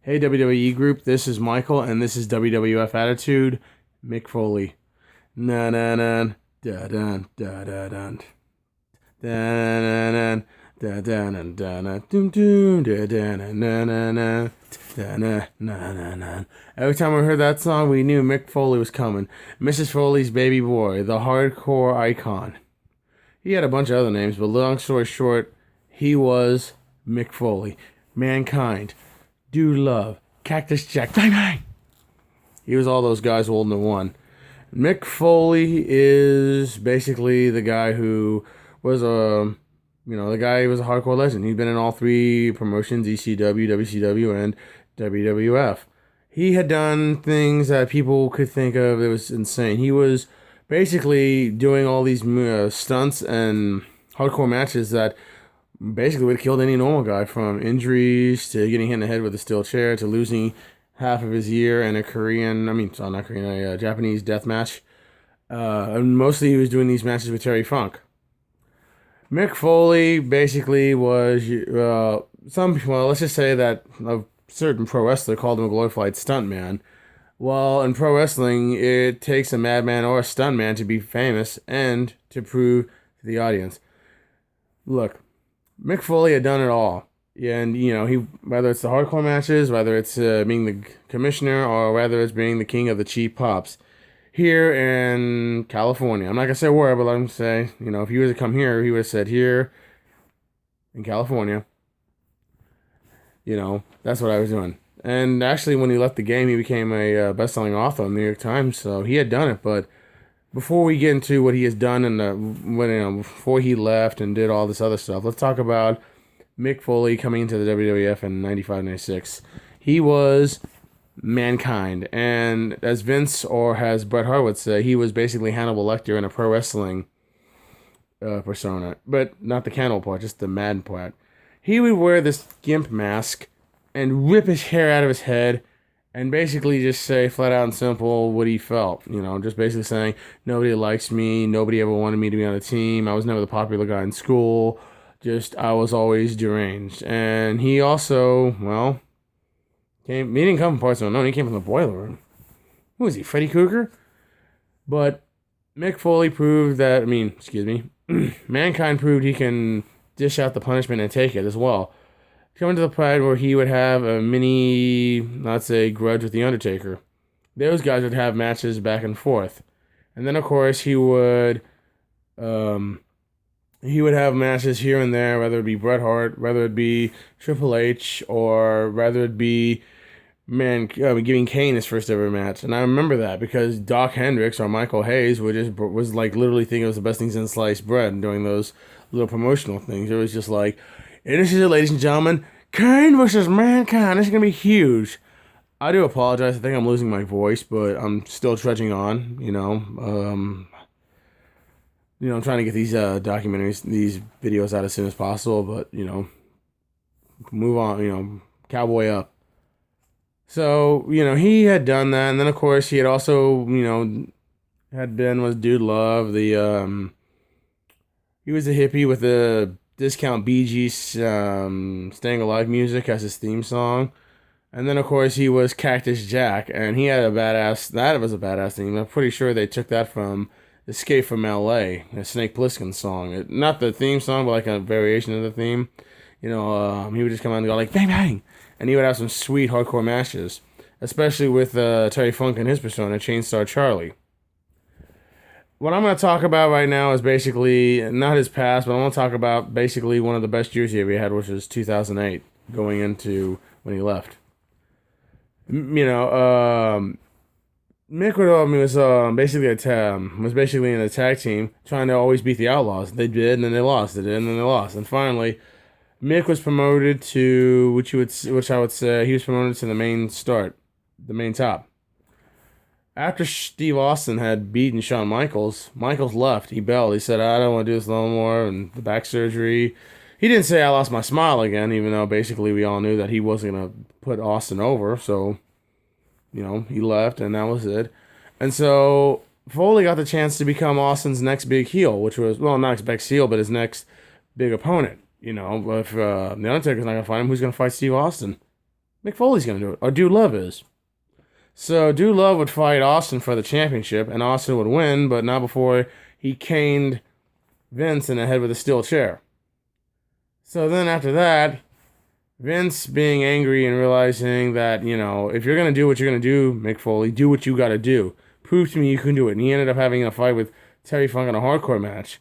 Hey WWE group, this is Michael, and this is WWF Attitude, Mick Foley. Na na na da da da da da da na da da na da na dum dum da da na na na na da na na na na. Every time we heard that song, we knew Mick Foley was coming. Mrs. Foley's baby boy, the hardcore icon. He had a bunch of other names, but long story short, he was Mick Foley. Mankind. Dude Love, Cactus Jack, bang bang. He was all those guys rolled into one. Mick Foley is basically the guy who was the guy who was a hardcore legend. He'd been in all three promotions: ECW, WCW, and WWF. He had done things that people could think of. It was insane. He was basically doing all these stunts and hardcore matches that basically would have killed any normal guy, from injuries to getting hit in the head with a steel chair to losing half of his ear in a Japanese death match. And mostly he was doing these matches with Terry Funk. Mick Foley basically was, let's just say that a certain pro wrestler called him a glorified stuntman. Well, in pro wrestling, it takes a madman or a stuntman to be famous and to prove to the audience. Look, Mick Foley had done it all. And, he, whether it's the hardcore matches, whether it's being the commissioner, or whether it's being the king of the cheap pops here in California. I'm not going to say where, but let me say, if he was to come here, he would have said here in California. That's what I was doing. And actually, when he left the game, he became a best-selling author in the New York Times, so he had done it. But before we get into what he has done before he left and did all this other stuff, let's talk about Mick Foley coming into the WWF in 95, 96. He was Mankind, and as Vince or as Bret Hart would say, he was basically Hannibal Lecter in a pro wrestling persona, but not the cannibal part, just the mad part. He would wear this gimp mask and rip his hair out of his head and basically just say flat out and simple what he felt. Just basically saying, nobody likes me, nobody ever wanted me to be on a team, I was never the popular guy in school, I was always deranged. And he also, he didn't come from parts unknown, he came from the boiler room. Who was he, Freddy Krueger? But Mick Foley proved that, Mankind proved he can dish out the punishment and take it as well. Coming to the point where he would have a mini, let's say, grudge with The Undertaker. Those guys would have matches back and forth. And then, of course, he would have matches here and there, whether it be Bret Hart, whether it be Triple H, or whether it be giving Kane his first ever match. And I remember that because Doc Hendricks or Michael Hayes was like literally thinking it was the best thing since sliced bread doing those little promotional things. It was just like, and this is it, ladies and gentlemen, Kane versus Mankind. This is going to be huge. I do apologize. I think I'm losing my voice, but I'm still trudging on, I'm trying to get these documentaries, these videos out as soon as possible, but, move on, cowboy up. So, he had done that, and then, of course, he had also, was Dude Love, he was a hippie with the discount Bee Gees Staying Alive music as his theme song. And then, of course, he was Cactus Jack, and he had that was a badass theme. I'm pretty sure they took that from Escape from L.A., a Snake Plissken song. Not the theme song, but like a variation of the theme. He would just come out and go like, bang, bang. And he would have some sweet hardcore matches, especially with Terry Funk and his persona, Chainstar Charlie. What I'm going to talk about right now is basically, not his past, but I want to talk about basically one of the best years he ever had, which was 2008, going into when he left. Mick was basically in a tag team trying to always beat the Outlaws. They did, and then they lost. They did, and then they lost. And finally, Mick was promoted to, which I would say, he was promoted to the main top. After Steve Austin had beaten Shawn Michaels left. He bailed. He said, I don't want to do this no more, and the back surgery. He didn't say I lost my smile again, even though basically we all knew that he wasn't going to put Austin over. So, he left, and that was it. And so Foley got the chance to become Austin's next big heel, which was, not next big heel, but his next big opponent. If The Undertaker's not going to fight him, who's going to fight Steve Austin? Mick Foley's going to do it, or Dude Love is. So Dude Love would fight Austin for the championship, and Austin would win, but not before he caned Vince in the head with a steel chair. So then after that, Vince being angry and realizing that, if you're going to do what you're going to do, Mick Foley, do what you got to do. Prove to me you can do it. And he ended up having a fight with Terry Funk in a hardcore match.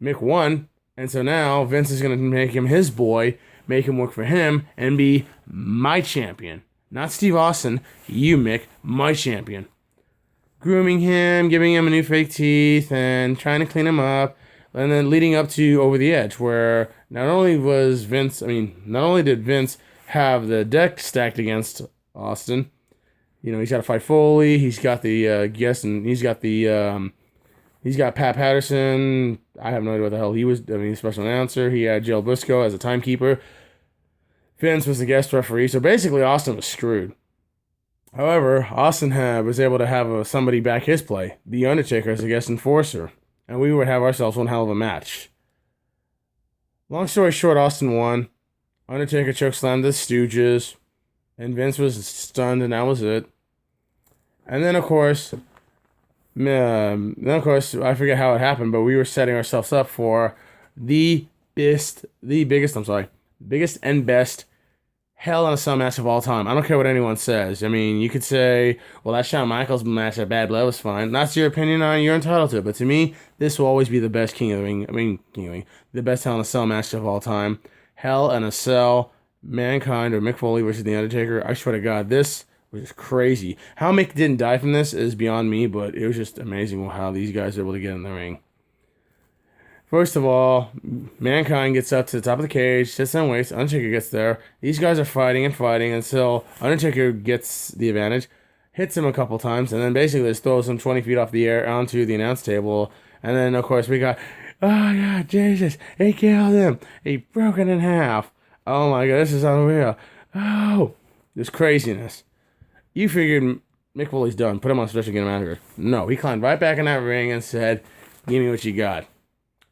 Mick won, and so now Vince is going to make him his boy, make him work for him, and be my champion. Not Steve Austin, you, Mick, my champion. Grooming him, giving him a new fake teeth, and trying to clean him up. And then leading up to Over the Edge, where not only did Vince have the deck stacked against Austin, he's got to fight Foley, he's got the guest, and he's got Pat Patterson. I have no idea what the hell he was. Special announcer. He had Jill Briscoe as a timekeeper. Vince was the guest referee, so basically Austin was screwed. However, Austin was able to have somebody back his play, The Undertaker, as a guest enforcer, and we would have ourselves one hell of a match. Long story short, Austin won. Undertaker chokeslammed the Stooges, and Vince was stunned, and that was it. And then, of course, I forget how it happened, but we were setting ourselves up for the biggest and best Hell in a Cell match of all time. I don't care what anyone says. You could say, well, that Shawn Michaels match at Bad Blood was fine. That's your opinion you're entitled to it. But to me, this will always be the best the best Hell in a Cell match of all time. Hell in a Cell, Mankind or Mick Foley versus The Undertaker. I swear to God, this was crazy. How Mick didn't die from this is beyond me, but it was just amazing how these guys were able to get in the ring. First of all, Mankind gets up to the top of the cage, sits and waits. Undertaker gets there. These guys are fighting until Undertaker gets the advantage, hits him a couple times, and then basically just throws him 20 feet off the air onto the announce table. And then, of course, we got, oh, God, Jesus, he killed him. He broke it in half. Oh, my God, this is unreal. Oh, this craziness. You figured Mick Foley's done. Put him on special, get him out of here. No, he climbed right back in that ring and said, give me what you got.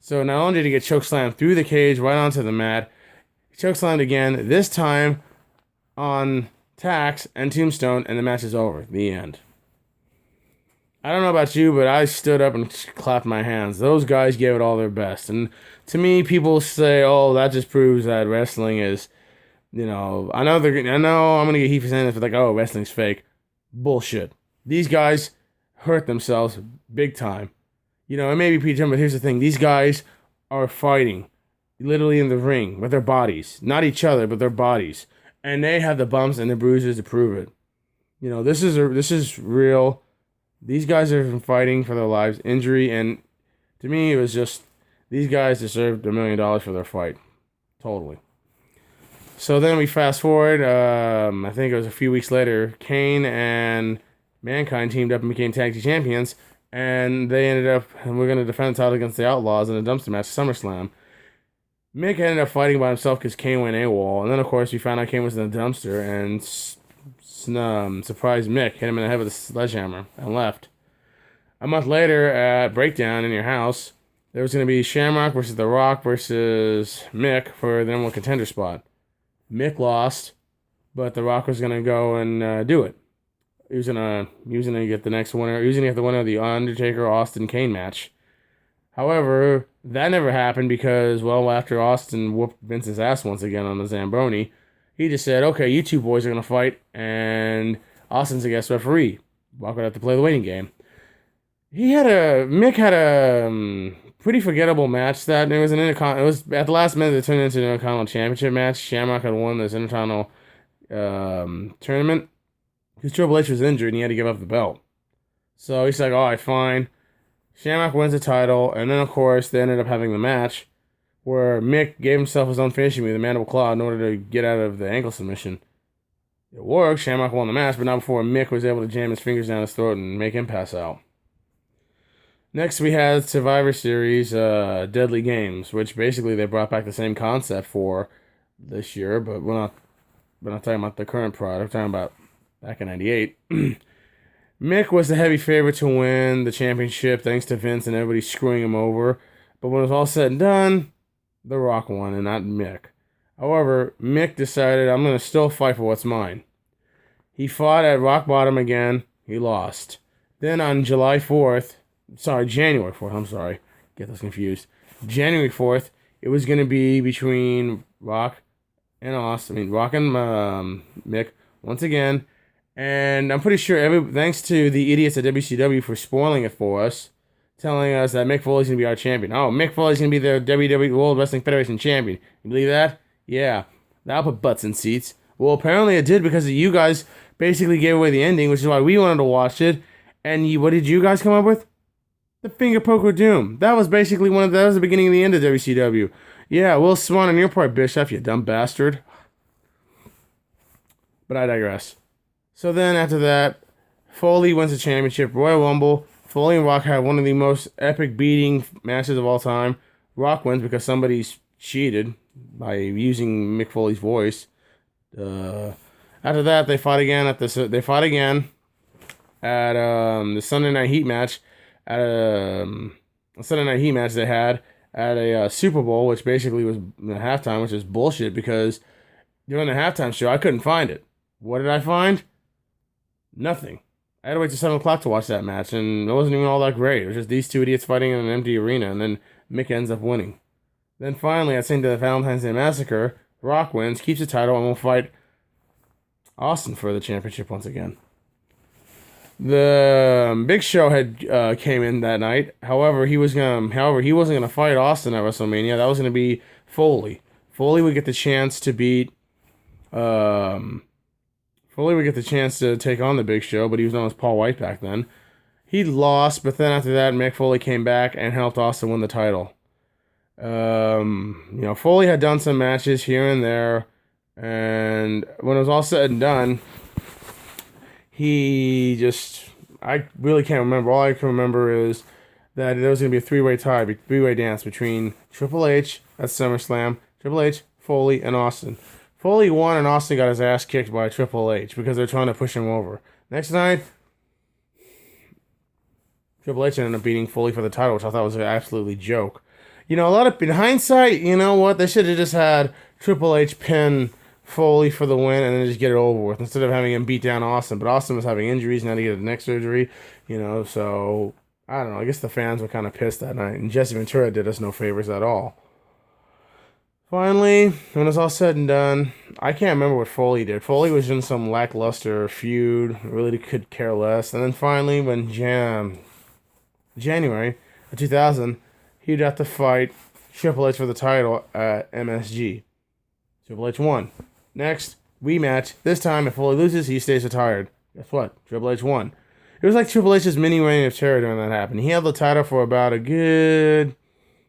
So not only did he get chokeslammed through the cage right onto the mat, he chokeslammed again, this time on Tax and Tombstone, and the match is over. The end. I don't know about you, but I stood up and clapped my hands. Those guys gave it all their best. And to me, people say, oh, that just proves that wrestling is, I know I'm going to get heat for saying this, but like, oh, wrestling's fake. Bullshit. These guys hurt themselves big time. It may be PG, but here's the thing. These guys are fighting literally in the ring with their bodies. Not each other, but their bodies. And they have the bumps and the bruises to prove it. This is real. These guys are fighting for their lives, injury, and to me, it was just, these guys deserved $1 million for their fight. Totally. So then we fast forward, I think it was a few weeks later, Kane and Mankind teamed up and became tag team champions. And they ended up, and we're going to defend the title against the Outlaws in a dumpster match at SummerSlam. Mick ended up fighting by himself because Kane went AWOL. And then, of course, we found out Kane was in the dumpster and surprised Mick, hit him in the head with a sledgehammer, and left. A month later, at Breakdown in your house, there was going to be Shamrock versus The Rock versus Mick for the number one contender spot. Mick lost, but The Rock was going to go and do it. He was gonna get the next winner. He was gonna get the winner of the Undertaker Austin Kane match. However, that never happened because, well, after Austin whooped Vince's ass once again on the Zamboni, he just said, "Okay, you two boys are gonna fight," and Austin's a guest referee. Rock would have to play the waiting game. Mick had a pretty forgettable match that it was it was at the last minute it turned into an Intercontinental Championship match. Shamrock had won this Intercontinental tournament. Because Triple H was injured and he had to give up the belt. So he's like, all right, fine. Shamrock wins the title. And then, of course, they ended up having the match where Mick gave himself his own finishing move, the mandible claw, in order to get out of the ankle submission. It worked. Shamrock won the match, but not before Mick was able to jam his fingers down his throat and make him pass out. Next, we had Survivor Series Deadly Games, which basically they brought back the same concept for this year, but we're not talking about the current product. We're talking about back in 98. Mick was the heavy favorite to win the championship thanks to Vince and everybody screwing him over. But when it was all said and done, The Rock won and not Mick. However, Mick decided, I'm going to still fight for what's mine. He fought at rock bottom again. He lost. Then on January 4th, I'm sorry. Get this confused. January 4th, it was going to be between Rock and Mick once again. And I'm pretty sure, thanks to the idiots at WCW for spoiling it for us, telling us that Mick Foley's going to be our champion. Oh, Mick Foley's going to be the WWE World Wrestling Federation champion. You believe that? Yeah. That'll put butts in seats. Well, apparently it did because you guys basically gave away the ending, which is why we wanted to watch it. And what did you guys come up with? The Finger Poker Doom. That was basically that was the beginning of the end of WCW. Yeah, Will Swan on your part, Bischoff, you dumb bastard. But I digress. So then after that, Foley wins the championship. Royal Rumble. Foley and Rock had one of the most epic beating matches of all time. Rock wins because somebody's cheated by using Mick Foley's voice. After that, they fought again at the Sunday Night Heat match. At a Sunday Night Heat match they had at a Super Bowl, which basically was the halftime, which is bullshit because during the halftime show I couldn't find it. What did I find? Nothing. I had to wait till 7 o'clock to watch that match, and it wasn't even all that great. It was just these two idiots fighting in an empty arena, and then Mick ends up winning. Then finally, at St. Valentine's Day Massacre, Rock wins, keeps the title, and will fight Austin for the championship once again. The Big Show had came in that night. However, he wasn't gonna fight Austin at WrestleMania. That was gonna be Foley. Foley would get the chance to beat. Foley would get the chance to take on the Big Show, but he was known as Paul White back then. He lost, but then after that, Mick Foley came back and helped Austin win the title. Foley had done some matches here and there, and when it was all said and done, I really can't remember. All I can remember is that there was going to be a three-way dance between Triple H at SummerSlam, Triple H, Foley, and Austin. Foley won, and Austin got his ass kicked by Triple H because they're trying to push him over. Next night, Triple H ended up beating Foley for the title, which I thought was an absolutely joke. In hindsight, you know what? They should have just had Triple H pin Foley for the win and then just get it over with instead of having him beat down Austin. But Austin was having injuries and had to get a neck surgery, so I don't know. I guess the fans were kind of pissed that night, and Jesse Ventura did us no favors at all. Finally, when it's all said and done, I can't remember what Foley did. Foley was in some lackluster feud, really could care less. And then finally, when January of 2000, he'd have to fight Triple H for the title at MSG. Triple H won. Next, rematch. This time, if Foley loses, he stays retired. Guess what? Triple H won. It was like Triple H's mini reign of terror when that happened. He held the title for about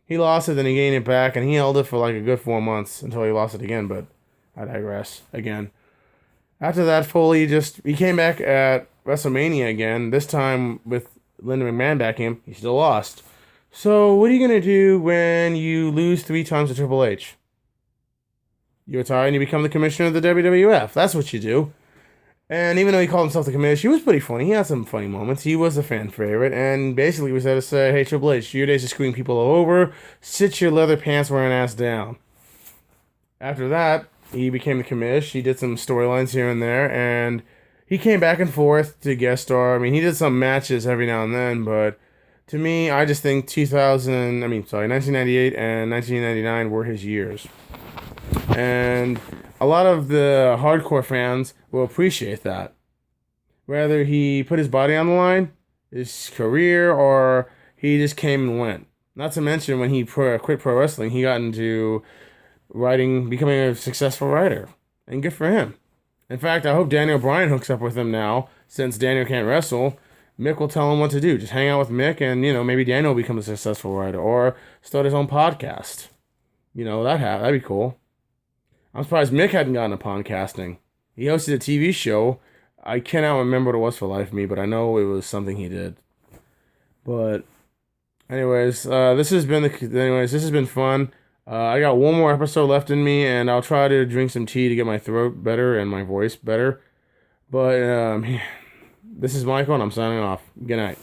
he lost it, then he gained it back, and he held it for like a good 4 months until he lost it again, but I digress again. After that, Foley he came back at WrestleMania again, this time with Linda McMahon backing him. He still lost. So what are you going to do when you lose 3 times to Triple H? You retire and you become the commissioner of the WWF. That's what you do. And even though he called himself the commissioner, he was pretty funny. He had some funny moments. He was a fan favorite. And basically was there to say, hey, Triple H, your days of screwing people all over. Sit your leather pants wearing ass down. After that, he became the commish. He did some storylines here and there. And he came back and forth to guest star. I mean, he did some matches every now and then. But to me, I just think 1998 and 1999 were his years. And a lot of the hardcore fans will appreciate that. Whether he put his body on the line, his career, or he just came and went. Not to mention when he quit pro wrestling, he got into writing, becoming a successful writer. And good for him. In fact, I hope Daniel Bryan hooks up with him now, since Daniel can't wrestle. Mick will tell him what to do. Just hang out with Mick and, maybe Daniel will become a successful writer or start his own podcast. That'd be cool. I'm surprised Mick hadn't gotten upon casting. He hosted a TV show. I cannot remember what it was for the life of me, but I know it was something he did. But, anyways, this has been fun. I got one more episode left in me, and I'll try to drink some tea to get my throat better and my voice better. But, this is Michael, and I'm signing off. Good night.